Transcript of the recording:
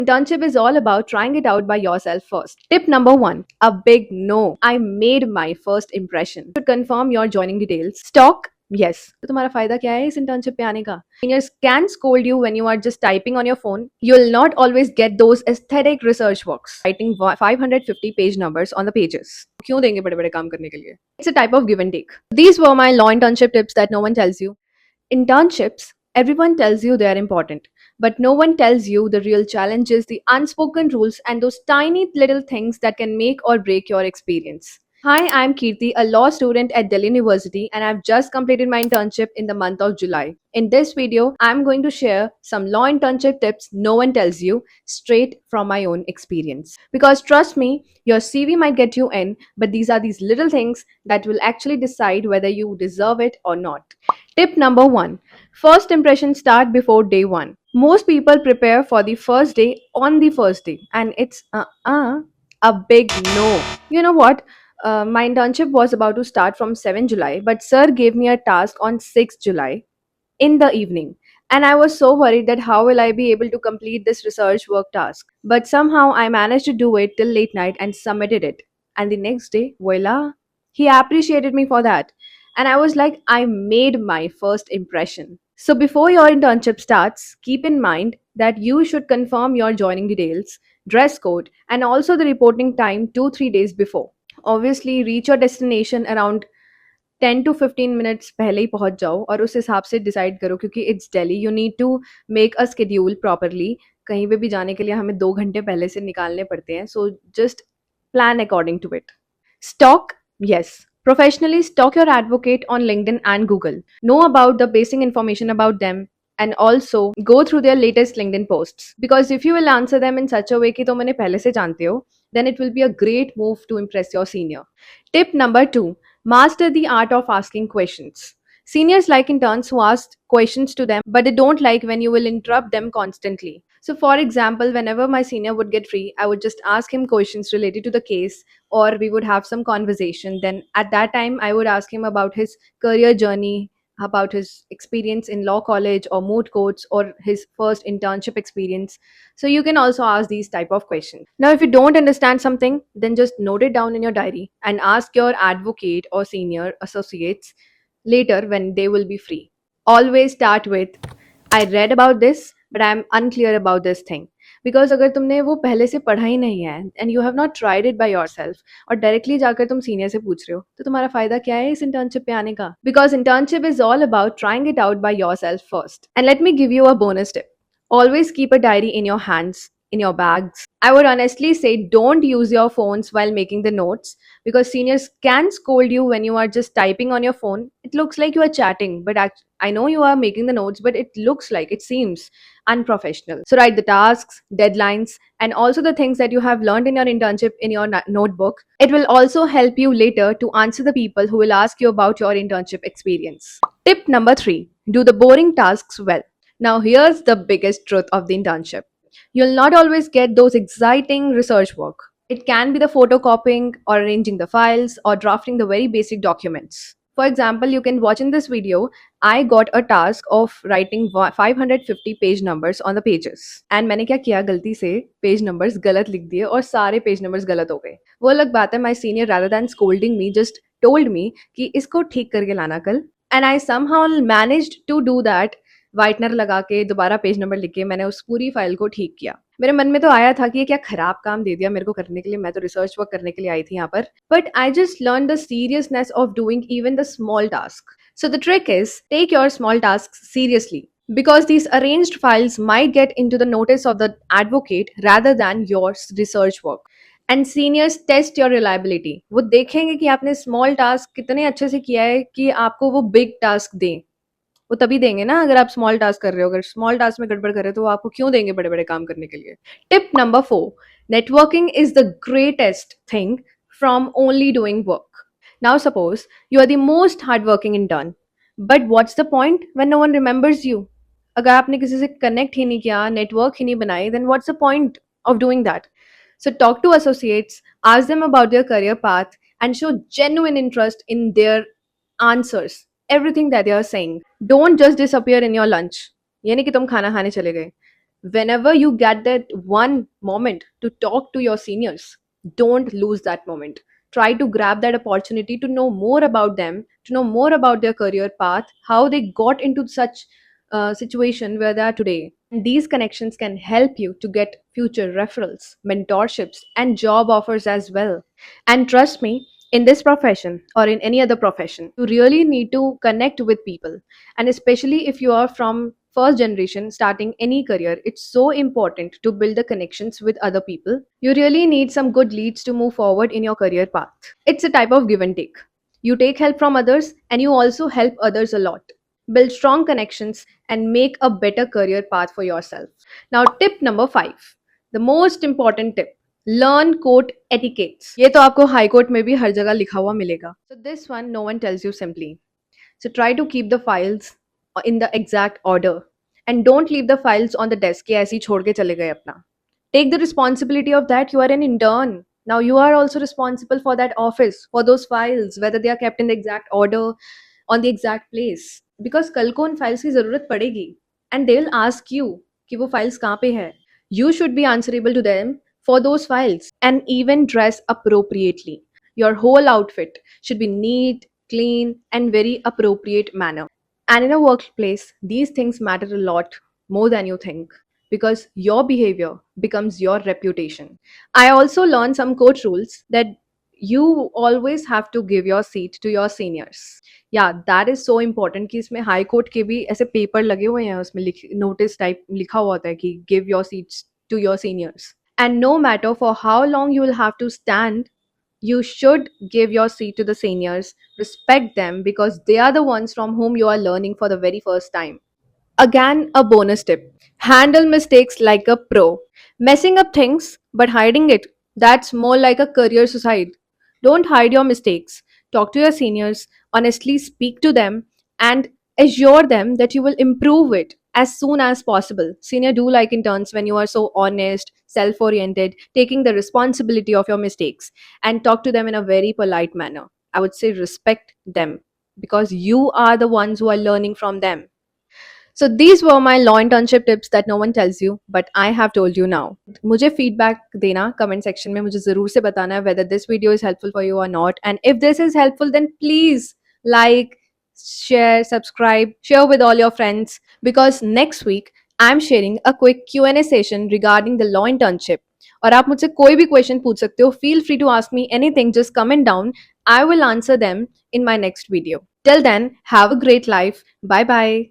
Internship is all about trying it out by yourself first. Tip number one, a big no. I made my first impression. To confirm your joining details. Stock, yes. तो तुम्हारा फायदा क्या है इस internship पे आने का? Seniors can scold you when you are just typing on your phone. You'll not always get those aesthetic research works. Writing 550 page numbers on the pages. क्यों देंगे बड़े बड़े काम करने के लिए? It's a type of give and take. These were my law internship tips that no one tells you. Internships, everyone tells you they are important, but no one tells you the real challenges, the unspoken rules, and those tiny little things that can make or break your experience. Hi, I'm Kirti, a law student at Delhi University, and I've just completed my internship in the month of July. In this video, I'm going to share some law internship tips no one tells you straight from my own experience. Because trust me, your CV might get you in, but these are these little things that will actually decide whether you deserve it or not. Tip number one, first impressions start before day one. Most people prepare for the first day on the first day, and it's a big no. You know what? My internship was about to start from 7 July, but sir gave me a task on 6 July in the evening. And I was so worried that how will I be able to complete this research work task? But somehow I managed to do it till late night and submitted it. And the next day, voila, he appreciated me for that. And I was like, I made my first impression. So before your internship starts, keep in mind that you should confirm your joining details, dress code, and also the reporting time 2 3 days before. Obviously, reach your destination around 10 to 15 minutes पहले ही पहुंच जाओ और उस हिसाब से decide करो क्योंकि it's daily you need to make a schedule properly कहीं पे भी जाने के लिए हमें 2 घंटे पहले से निकालने पड़ते हैं so just plan according to it. Stalk, yes. Professionally, stalk your advocate on LinkedIn and Google. Know about the basic information about them and also go through their latest LinkedIn posts. Because if you will answer them in such a way कि तुम उन्हें पहले से जानते हो, then it will be a great move to impress your senior. Tip number two, master the art of asking questions. Seniors like interns who ask questions to them, but they don't like when you will interrupt them constantly. So, for example, whenever my senior would get free, I would just ask him questions related to the case, or we would have some conversation. Then, at that time, I would ask him about his career journey, about his experience in law college or moot courts, or his first internship experience. So, you can also ask these type of questions. Now, if you don't understand something, then just note it down in your diary and ask your advocate or senior associates later when they will be free. Always start with, I read about this, but I am unclear about this thing. Because अगर तुमने वो पहले से पढ़ा ही नहीं है and you have not tried it by yourself और directly जाकर तुम सीनियर से पूछ रहे हो तो तुम्हारा फायदा क्या है इस इंटर्नशिप पे आने का because internship is all about trying it out by yourself first and let me give you a bonus tip always keep a diary in your hands, in your bags. I would honestly say don't use your phones while making the notes because seniors can scold you when you are just typing on your phone. It looks like you are chatting, but I know you are making the notes, but it looks like it seems unprofessional. So write the tasks, deadlines, and also the things that you have learned in your internship in your notebook. It will also help you later to answer the people who will ask you about your internship experience. Tip number three, do the boring tasks well. Now, here's the biggest truth of the internship. You'll not always get those exciting research work. It can be the photocopying or arranging the files or drafting the very basic documents. For example, you can watch in this video, I got a task of writing 550 page numbers on the pages. And मैंने क्या किया गलती से page numbers गलत लिख दिए और सारे पेज नंबर्स गलत हो गए वो अलग बात है my senior rather than scolding me just told me कि इसको ठीक करके लाना कल and I somehow managed to do that whitener लगा के दोबारा पेज नंबर लिख के मैंने उस पूरी फाइल को ठीक किया मेरे मन में तो आया था कि ये क्या खराब काम दे दिया मेरे को करने के लिए मैं तो रिसर्च वर्क करने के लिए आई थी यहाँ पर but I just learn the seriousness of doing even the small task so the trick is take your small task seriously because these arranged files might get into the notice of the advocate rather than your research work and seniors test your reliability वो देखेंगे कि आपने small task कितने अच्छे से किया है कि आपको वो big task दें वो तभी देंगे ना अगर आप स्मॉल टास्क कर रहे हो अगर स्मॉल टास्क में गड़बड़ कर रहे हो तो वो आपको क्यों देंगे बड़े बड़े काम करने के लिए tip number 4 networking is the greatest thing from only doing work now suppose you are the most hard working intern but what's the point when no one remembers you अगर आपने किसी से कनेक्ट ही नहीं किया नेटवर्क ही नहीं बनाई then what's the point of doing that so talk to associates ask them about their career path and show genuine interest in their answers everything that they are saying don't just disappear in your lunch ये नहीं कि तुम खाना खाने चले गए Whenever you get that one moment to talk to your seniors, don't lose that moment. Try to grab that opportunity to know more about them, to know more about their career path, how they got into such situation where they are today. And these connections can help you to get future referrals, mentorships, and job offers as well. And trust me, in this profession or in any other profession, you really need to connect with people. And especially if you are from first generation starting any career, it's so important to build the connections with other people. You really need some good leads to move forward in your career path. It's a type of give and take. You take help from others and you also help others a lot. Build strong connections and make a better career path for yourself. Now, tip number 5, the most important tip, learn court etiquettes. ये तो आपको high court में भी हर जगह लिखा हुआ मिलेगा. So this one no one tells you simply. So try to keep the files in the exact order and don't leave the files on the desk कि ऐसे ही छोड़ के चले गए अपना. Take the responsibility of that. You are an intern. Now you are also responsible for that office, for those files, whether they are kept in the exact order, on the exact place. Because कल को उन files की ज़रूरत पड़ेगी and they'll ask you कि वो files कहाँ पे है. You should be answerable to them for those files and even dress appropriately. Your whole outfit should be neat, clean, and very appropriate manner. And in a workplace, these things matter a lot more than you think because your behavior becomes your reputation. I also learned some court rules that you always have to give your seat to your seniors. Yeah, that is so important कि इसमें high court के भी ऐसे paper लगे हुए हैं उसमें notice type लिखा हुआ होता है कि give your seats to your seniors. And no matter for how long you will have to stand, you should give your seat to the seniors, respect them because they are the ones from whom you are learning for the very first time. Again, a bonus tip, handle mistakes like a pro. Messing up things but hiding it, that's more like a career suicide. Don't hide your mistakes. Talk to your seniors, honestly speak to them, and assure them that you will improve it as soon as possible. Senior do like interns when you are so honest, self oriented, taking the responsibility of your mistakes, and talk to them in a very polite manner. I would say respect them because you are the ones who are learning from them. So these were my law internship tips that no one tells you, but I have told you now. मुझे feedback देना comment section में मुझे ज़रूर से बताना है whether this video is helpful for you or not. And if this is helpful, then please like, share, subscribe, share with all your friends because next week I'm sharing a quick Q&A session regarding the law internship. और आप मुझसे कोई भी question पूछ सकते हो. Feel free to ask me anything. Just comment down. I will answer them in my next video. Till then, have a great life. Bye bye.